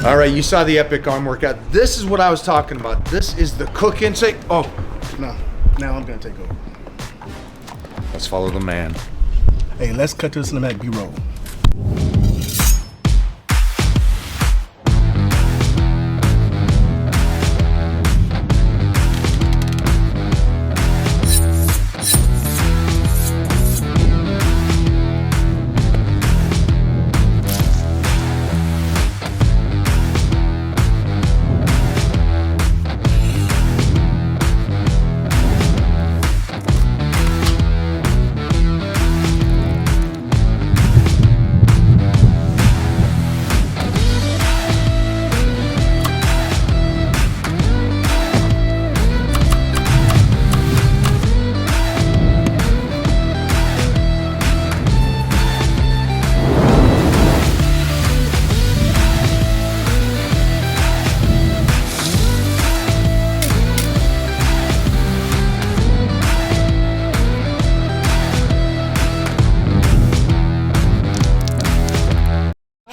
All right, you saw the epic arm workout. This is what I was talking about. This is the cooking. Say, oh. No, now I'm gonna take over. Let's follow the man. Hey, let's cut to the cinematic B-roll.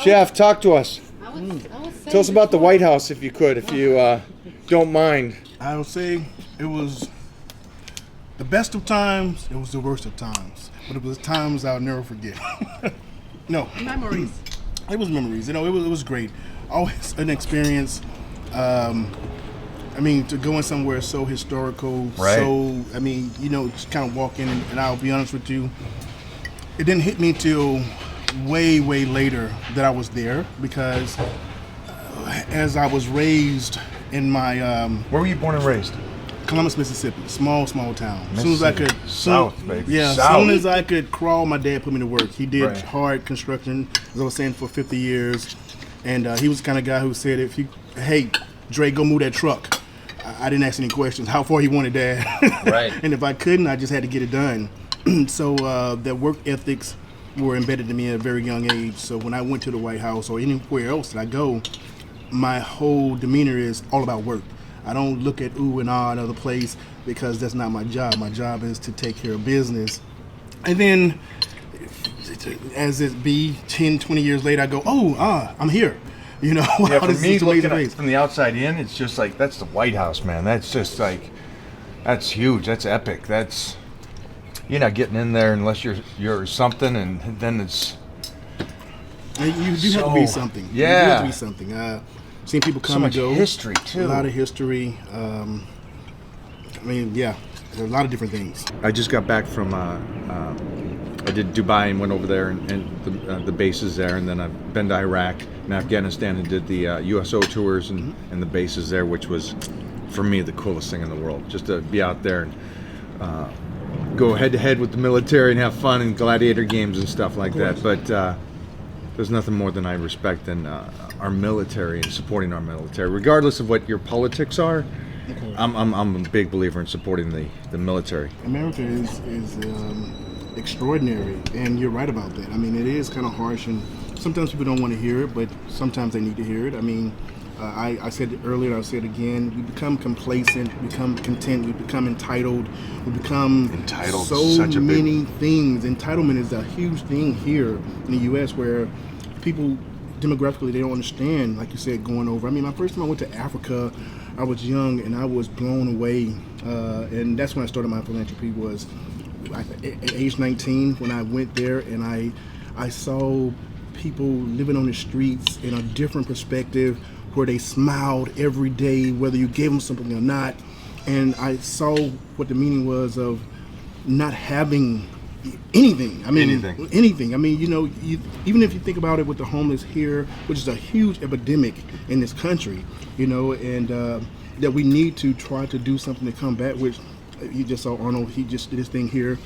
Chef, talk to us. Tell us about the White House, if you could, if you don't mind. I would say it was the best of times, it was the worst of times. But it was times I'll never forget. No. Memories. It was memories. You know, it was great. Always an experience. I mean, to go in somewhere so historical, right. So, I mean, you know, just kind of walk in, and I'll be honest with you, it didn't hit me till way later that I was there, because as I was raised in my where were you born and raised? Columbus, Mississippi, small town. As soon as I could, South, baby. Yeah, South. As soon as I could crawl, my dad put me to work. He did Right. hard construction, as I was saying, for 50 years, and he was the kind of guy who said, "If you, hey, Dre, go move that truck." I didn't ask any questions. How far he wanted that, Right. And if I couldn't, I just had to get it done. So the work ethics were embedded in me at a very young age. So when I went to the White House or anywhere else that I go, my whole demeanor is all about work. I don't look at ooh and ah another place, because that's not my job. My job is to take care of business. And then as it be 10, 20 years later, I go, I'm here. You know, Yeah, for this me, is the looking way at it is. from the outside in, it's just like, that's the White House, man. That's just like, that's huge. That's epic. That's, you're not getting in there unless you're something, and then it's. And you do have to be something. Yeah. You do have to be something. Seen people come So much and go. history too. A lot of history. I mean, yeah, there's a lot of different things. I just got back from, I did Dubai and went over there and the bases there, and then I've been to Iraq and Afghanistan and did the USO tours and the bases there, which was, for me, the coolest thing in the world. Just to be out there and go head to head with the military and have fun and gladiator games and stuff like that. But there's nothing more than I respect than our military and supporting our military, regardless of what your politics are. Okay. I'm a big believer in supporting the military. America is extraordinary, and you're right about that. I mean, it is kind of harsh, and sometimes people don't want to hear it, but sometimes they need to hear it. I mean, I said it earlier, I'll say it again, we become complacent, we become content, we become entitled, we become Entitled, so such a big- many things. Entitlement is a huge thing here in the U.S., where people demographically, they don't understand, like you said, going over. I mean, my first time I went to Africa, I was young and I was blown away, and that's when I started my philanthropy. Was at age 19 when I went there, and I saw people living on the streets in a different perspective, where they smiled every day, whether you gave them something or not. And I saw what the meaning was of not having anything. I mean, anything. I mean, you know, even if you think about it with the homeless here, which is a huge epidemic in this country, you know, and that we need to try to do something to combat, which you just saw Arnold, he just did his thing here,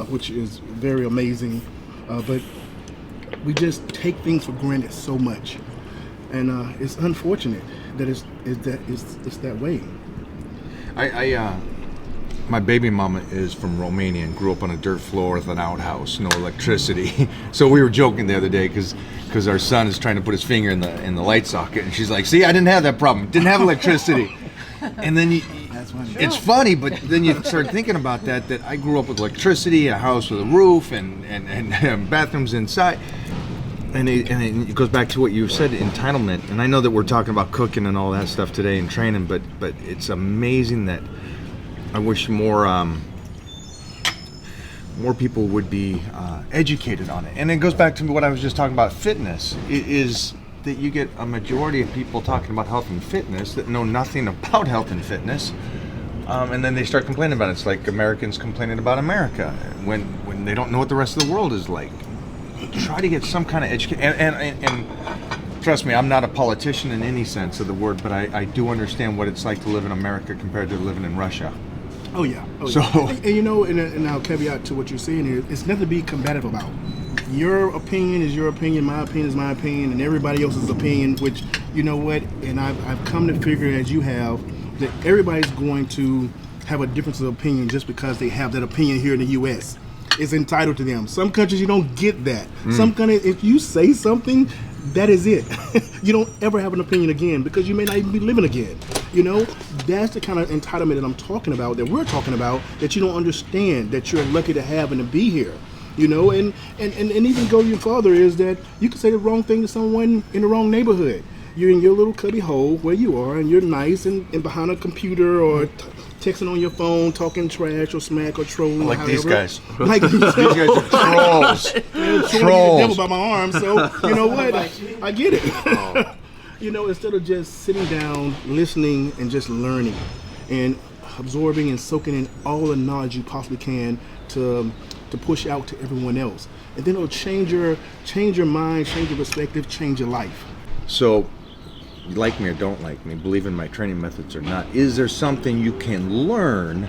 which is very amazing. But we just take things for granted so much. And it's unfortunate that it's that way. My baby mama is from Romania and grew up on a dirt floor with an outhouse, no electricity. So we were joking the other day because our son is trying to put his finger in the light socket, and she's like, "See, I didn't have that problem. Didn't have electricity." And then it's funny, but then you start thinking about that I grew up with electricity, a house with a roof, and bathrooms inside. And it goes back to what you said, entitlement. And I know that we're talking about cooking and all that stuff today and training, but it's amazing that I wish more people would be educated on it. And it goes back to what I was just talking about, fitness. It is that you get a majority of people talking about health and fitness that know nothing about health and fitness. And then they start complaining about it. It's like Americans complaining about America when they don't know what the rest of the world is like. Try to get some kind of education. And trust me, I'm not a politician in any sense of the word, but I do understand what it's like to live in America compared to living in Russia. Oh yeah. So, and you know, and I'll caveat to what you're saying here, it's nothing to be combative about. Your opinion is your opinion, my opinion is my opinion, and everybody else's opinion, which, you know what, and I've come to figure, as you have, that everybody's going to have a difference of opinion just because they have that opinion here in the U.S. It's entitled to them. Some countries, you don't get that. Some countries, if you say something, that is it. You don't ever have an opinion again because you may not even be living again. You know, that's the kind of entitlement that I'm talking about, that we're talking about, that you don't understand, that you're lucky to have and to be here. You know, and even go even farther is that you can say the wrong thing to someone in the wrong neighborhood. You're in your little cubby hole where you are, and you're nice and behind a computer or texting on your phone, talking trash or smack or trolling. like however. these guys. Like these These guys are trolls. Trolls. The devil by my arm, so you know what? I get it. You know, instead of just sitting down, listening, and just learning, and absorbing and soaking in all the knowledge you possibly can to push out to everyone else, and then it'll change your mind, change your perspective, change your life. So, you like me or don't like me, believe in my training methods or not, is there something you can learn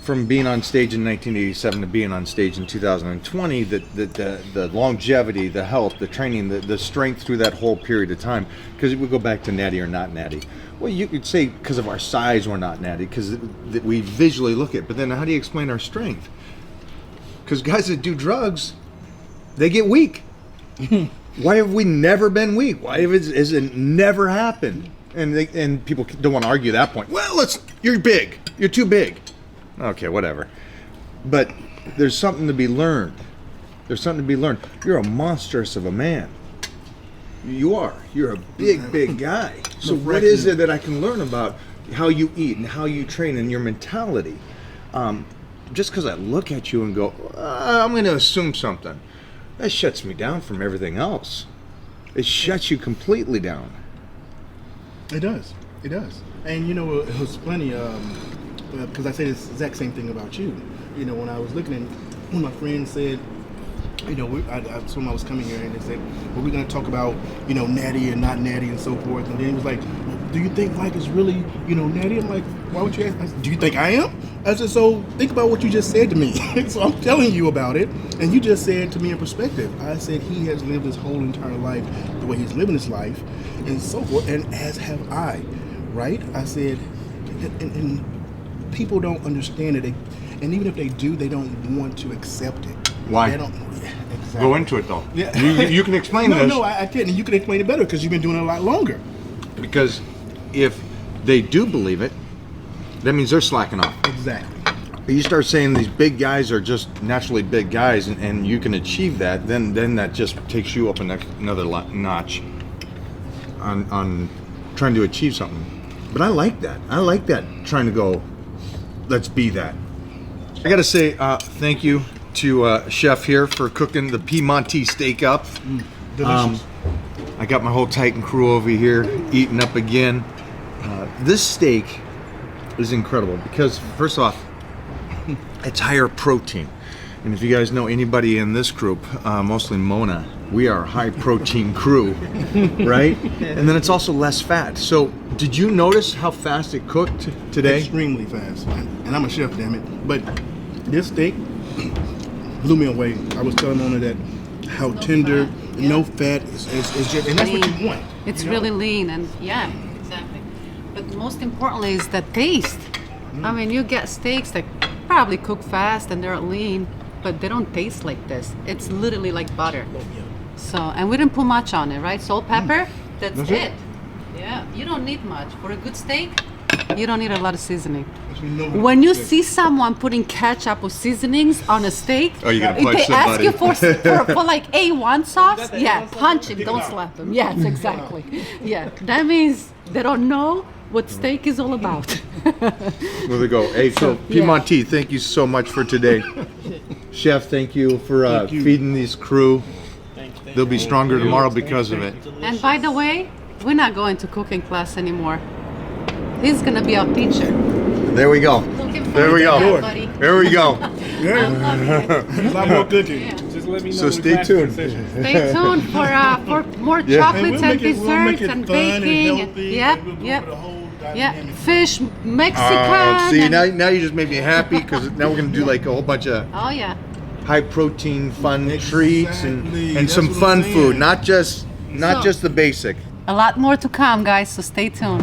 from being on stage in 1987 to being on stage in 2020, that the longevity, the health, the training, the strength through that whole period of time? Because we go back to natty or not natty. Well, you could say because of our size we're not natty, because we visually look at it. But then how do you explain our strength? Because guys that do drugs, they get weak. Why have we never been weak? Why has it never happened? And people don't want to argue that point. Well, you're big. You're too big. Okay, whatever. But there's something to be learned. There's something to be learned. You're a monstrous of a man. You are. You're a big guy. So what is it that I can learn about how you eat and how you train and your mentality? Just because I look at you and go, I'm going to assume something, that shuts me down from everything else. It shuts you completely down. It does. It does. And you know, it was plenty, because I say this exact same thing about you. You know, when I was looking at, one of my friends said, you know, someone was coming here and they said, well, we're going to talk about, you know, natty and not natty and so forth. And then he was like, well, do you think Mike is really, you know, natty? I'm like, why would you ask? I said, do you think I am? I said, so think about what you just said to me. So I'm telling you about it. And you just said to me in perspective. I said he has lived his whole entire life the way he's living his life and so forth. And as have I, right? I said, and people don't understand it. And even if they do, they don't want to accept it. Why? They don't. Yeah, exactly. Go into it though. Yeah. You can explain this. No, I can't. And you can explain it better because you've been doing it a lot longer. Because if they do believe it, that means they're slacking off. Exactly. You start saying these big guys are just naturally big guys, and you can achieve that, then that just takes you up another notch on trying to achieve something. But I like that. I like that, trying to go, let's be that. I got to say thank you to Chef here for cooking the Piedmontese steak up. Delicious. I got my whole Titan crew over here eating up again. This steak is incredible because, first off, it's higher protein. And if you guys know anybody in this group, mostly Mona, we are a high protein crew, right? And then it's also less fat. So did you notice how fast it cooked today? Extremely fast. And I'm a chef, damn it. But this steak blew me away. I was telling Mona that how tender, no fat, is just, and that's what you want. It's really lean, and yeah, exactly. But most importantly is the taste. I mean, you get steaks that probably cook fast and they're lean, but they don't taste like this. It's literally like butter. Oh, yeah. So, and we didn't put much on it, right? Salt, pepper, that's That's it. it. Yeah, you don't need much. For a good steak, You don't need a lot of seasoning. We know When you see someone putting ketchup or seasonings on a steak, Oh, you're gonna if punch they ask somebody. you for like A1 sauce, yeah, punch him, don't slap him. Yes, exactly. Yeah, that means they don't know what steak is all about. There we go. Hey, so Piedmontese, thank you so much for today. Chef, thank you for you. feeding these crew. They'll be stronger tomorrow because of it. And by the way, we're not going to cooking class anymore. He's gonna be our teacher. There we go. Looking forward There we to go. that, buddy. There we go. a lot more cooking. Just let me know. So the stay class tuned. concessions. Stay tuned for more Yeah. chocolates and we'll make desserts it and fun and baking. healthy. Yep, and we'll go yep. over the whole Yeah, dynamic. fish, Mexican. See, and- now you just made me happy because now we're gonna do like a whole bunch of Oh yeah. high protein fun treats Exactly. and That's some what I'm fun saying. food, not just So- the basic. A lot more to come, guys. So stay tuned.